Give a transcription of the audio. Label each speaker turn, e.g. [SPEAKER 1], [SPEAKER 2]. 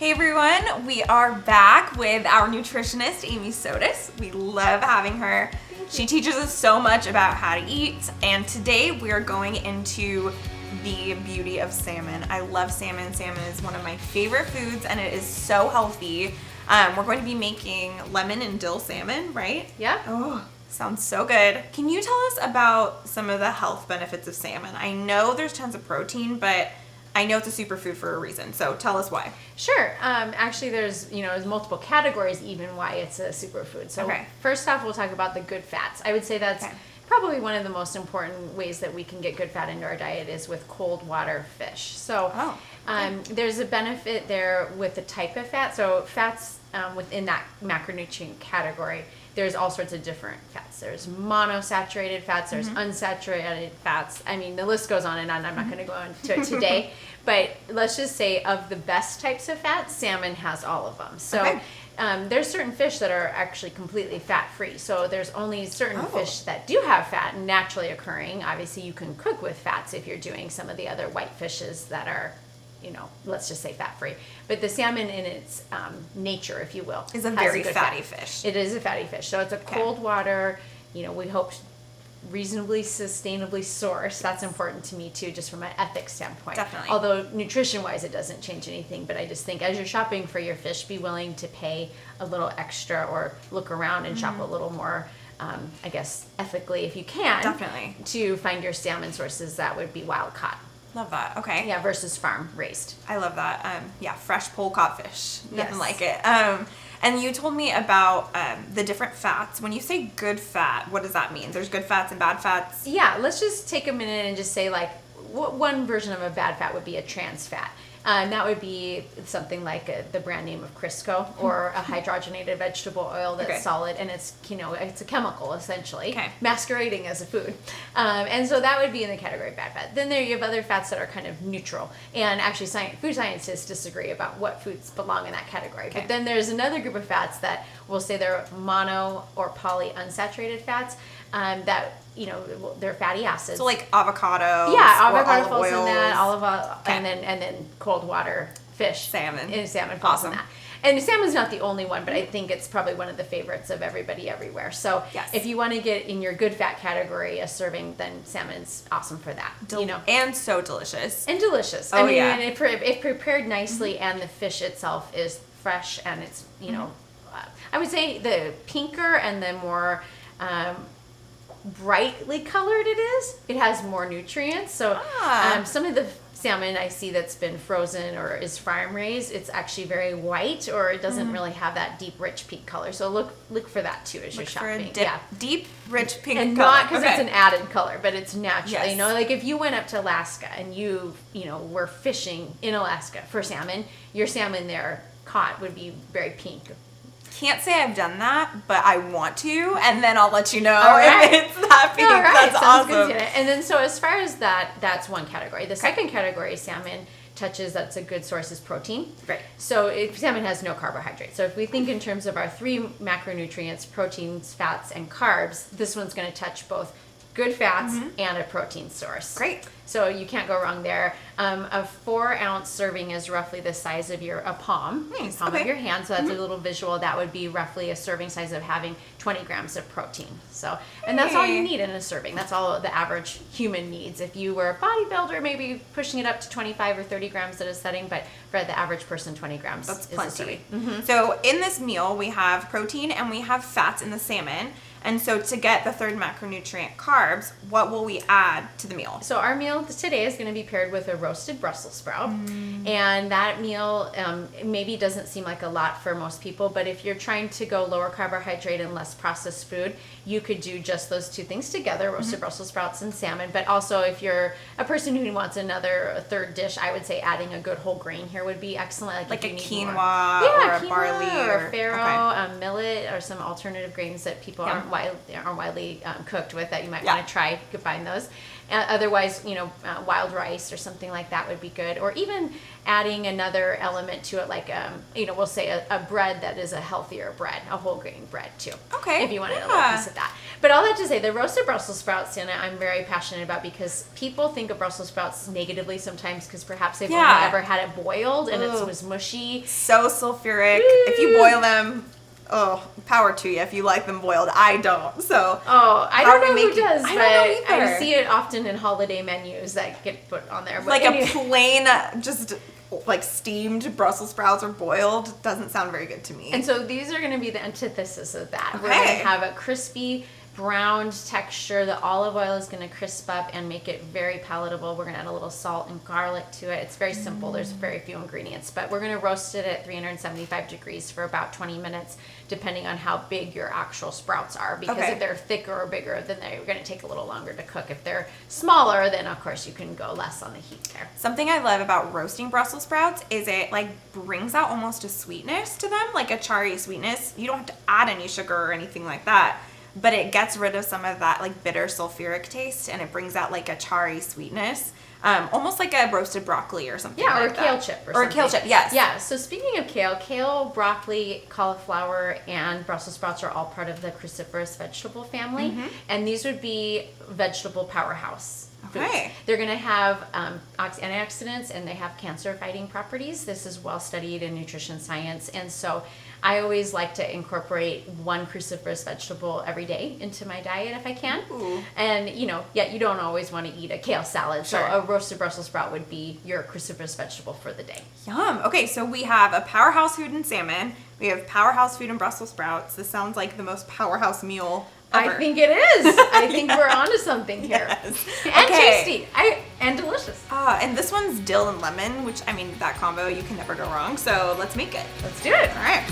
[SPEAKER 1] Hey everyone, we are back with our nutritionist, Amy Sotis. We love having her. She teaches us so much about how to eat, and today we are going into the beauty of salmon. I love salmon. Salmon is one of my favorite foods, and it is so healthy. We're going to be making lemon and dill salmon, right?
[SPEAKER 2] Yeah.
[SPEAKER 1] Oh, sounds so good. Can you tell us about some of the health benefits of salmon? I know there's tons of protein, but I know it's a superfood for a reason, so tell us why.
[SPEAKER 2] Sure. Actually, there's multiple categories even why it's a superfood. So First off, we'll talk about the good fats. I would say that's probably one of the most important ways that we can get good fat into our diet is with cold water fish. So there's a benefit there with the type of fat. So fats within that macronutrient category, there's all sorts of different fats. There's monosaturated fats, there's unsaturated fats. I mean, the list goes on and on. I'm not going to go into it today. But let's just say of the best types of fats, salmon has all of them. So there's certain fish that are actually completely fat-free. So there's only certain fish that do have fat naturally occurring. Obviously, you can cook with fats if you're doing some of the other white fishes that are, let's just say fat-free. But the salmon in its nature, if you will,
[SPEAKER 1] is a very fatty fish.
[SPEAKER 2] It is a fatty fish. So it's a cold water, we hope reasonably sustainably sourced. That's important to me too, just from an ethics standpoint.
[SPEAKER 1] Definitely.
[SPEAKER 2] Although nutrition-wise, it doesn't change anything. But I just think as you're shopping for your fish, be willing to pay a little extra or look around and shop a little more, I guess, ethically if you can.
[SPEAKER 1] Definitely.
[SPEAKER 2] To find your salmon sources that would be wild caught.
[SPEAKER 1] Love that. Okay.
[SPEAKER 2] Yeah, versus farm raised.
[SPEAKER 1] I love that. Fresh pole caught fish. Nothing like it. And you told me about the different fats. When you say good fat, what does that mean? There's good fats and bad fats? Yeah,
[SPEAKER 2] let's just take a minute and just say one version of a bad fat would be a trans fat. That would be something like the brand name of Crisco or a hydrogenated vegetable oil that's solid, and it's it's a chemical essentially masquerading as a food, and so that would be in the category of bad fat. Then you have other fats that are kind of neutral, and actually food scientists disagree about what foods belong in that category. But then there's another group of fats that we'll say they're mono or polyunsaturated fats that they're fatty acids.
[SPEAKER 1] So like avocado.
[SPEAKER 2] Yeah, avocado falls in that. Olive oil, and then cold water fish.
[SPEAKER 1] Salmon.
[SPEAKER 2] And salmon falls in that. And salmon's not the only one, but I think it's probably one of the favorites of everybody everywhere. So if you want to get in your good fat category a serving, then salmon's awesome for that.
[SPEAKER 1] And so delicious.
[SPEAKER 2] And delicious. I mean, if prepared nicely and the fish itself is fresh and it's, I would say the pinker and the more brightly colored it has more nutrients. So some of the salmon I see that's been frozen or is farm raised, it's actually very white, or it doesn't really have that deep rich pink color. So look for that too as you're shopping.
[SPEAKER 1] Deep rich pink
[SPEAKER 2] and
[SPEAKER 1] color.
[SPEAKER 2] Not because it's an added color, but it's natural.
[SPEAKER 1] Yes.
[SPEAKER 2] Like if you went up to Alaska and you were fishing in Alaska for salmon, your salmon there caught would be very pink.
[SPEAKER 1] Can't say I've done that, but I want to, and then I'll let you know if it's that pink. That's awesome.
[SPEAKER 2] Good. And then so as far as that's one category. The second category salmon touches, that's a good source, is protein.
[SPEAKER 1] Right.
[SPEAKER 2] So salmon has no carbohydrates. So if we think in terms of our three macronutrients, proteins, fats, and carbs, this one's going to touch both good fats and a protein source.
[SPEAKER 1] Great.
[SPEAKER 2] So you can't go wrong there. A 4-ounce serving is roughly the size of a palm.
[SPEAKER 1] Nice.
[SPEAKER 2] Palm of your hand. So that's a little visual. That would be roughly a serving size of having 20 grams of protein. So, and that's all you need in a serving. That's all the average human needs. If you were a bodybuilder, maybe pushing it up to 25 or 30 grams at a setting, but for the average person, 20 grams
[SPEAKER 1] that's
[SPEAKER 2] is
[SPEAKER 1] plenty.
[SPEAKER 2] a serving.
[SPEAKER 1] So in this meal, we have protein and we have fats in the salmon. And so to get the third macronutrient, carbs, what will we add to the meal?
[SPEAKER 2] So our meal today is going to be paired with a roasted Brussels sprout. And that meal maybe doesn't seem like a lot for most people, but if you're trying to go lower carbohydrate and less processed food, you could do just those two things together, roasted Brussels sprouts and salmon. But also if you're a person who wants a third dish, I would say adding a good whole grain here would be excellent.
[SPEAKER 1] Like a quinoa or a barley
[SPEAKER 2] or a farro, millet, or some alternative grains that people aren't widely cooked with that you might want to try. You could find those. Otherwise, wild rice or something like that would be good. Or even adding another element to it, like, we'll say a bread that is a healthier bread, a whole grain bread too.
[SPEAKER 1] Okay.
[SPEAKER 2] If you wanted a little piece of that. But all that to say, the roasted Brussels sprouts, Sienna, I'm very passionate about because people think of Brussels sprouts negatively sometimes because perhaps they've only ever had it boiled and it was mushy.
[SPEAKER 1] So sulfuric. If you boil them, power to you if you like them boiled. I don't. So
[SPEAKER 2] I don't know who does,
[SPEAKER 1] I
[SPEAKER 2] but
[SPEAKER 1] don't know either.
[SPEAKER 2] I see it often in holiday menus that get put on there. But
[SPEAKER 1] like a plain, just like steamed Brussels sprouts or boiled doesn't sound very good to me.
[SPEAKER 2] And so these are going to be the antithesis of that.
[SPEAKER 1] Okay.
[SPEAKER 2] We're going to have a crispy, browned texture. The olive oil is going to crisp up and make it very palatable. We're going to add a little salt and garlic to it. It's very simple. There's very few ingredients, but we're going to roast it at 375 degrees for about 20 minutes, depending on how big your actual sprouts are. Because if they're thicker or bigger, then they're going to take a little longer to cook. If they're smaller, then of course you can go less on the heat there.
[SPEAKER 1] Something I love about roasting Brussels sprouts is it like brings out almost a sweetness to them, like a charry sweetness. You don't have to add any sugar or anything like that. But it gets rid of some of that like bitter sulfuric taste, and it brings out like a charry sweetness, almost like a roasted broccoli or something.
[SPEAKER 2] Yeah,
[SPEAKER 1] like
[SPEAKER 2] or a kale chip or
[SPEAKER 1] something. Or a kale chip, yes.
[SPEAKER 2] Yeah, so speaking of kale, broccoli, cauliflower, and Brussels sprouts are all part of the cruciferous vegetable family, and these would be vegetable powerhouse foods.
[SPEAKER 1] Okay.
[SPEAKER 2] They're going to have antioxidants, and they have cancer-fighting properties. This is well studied in nutrition science, and so I always like to incorporate one cruciferous vegetable every day into my diet if I can.
[SPEAKER 1] Ooh.
[SPEAKER 2] And, yet you don't always want to eat a kale salad.
[SPEAKER 1] Sure.
[SPEAKER 2] So a roasted Brussels sprout would be your cruciferous vegetable for the day.
[SPEAKER 1] Yum. Okay, so we have a powerhouse food in salmon. We have powerhouse food in Brussels sprouts. This sounds like the most powerhouse meal ever.
[SPEAKER 2] I think it is. I think we're onto something here.
[SPEAKER 1] Yes.
[SPEAKER 2] And
[SPEAKER 1] Okay.
[SPEAKER 2] tasty. And delicious.
[SPEAKER 1] And this one's dill and lemon, which, I mean, that combo, you can never go wrong. So let's make it.
[SPEAKER 2] Let's do it.
[SPEAKER 1] All right.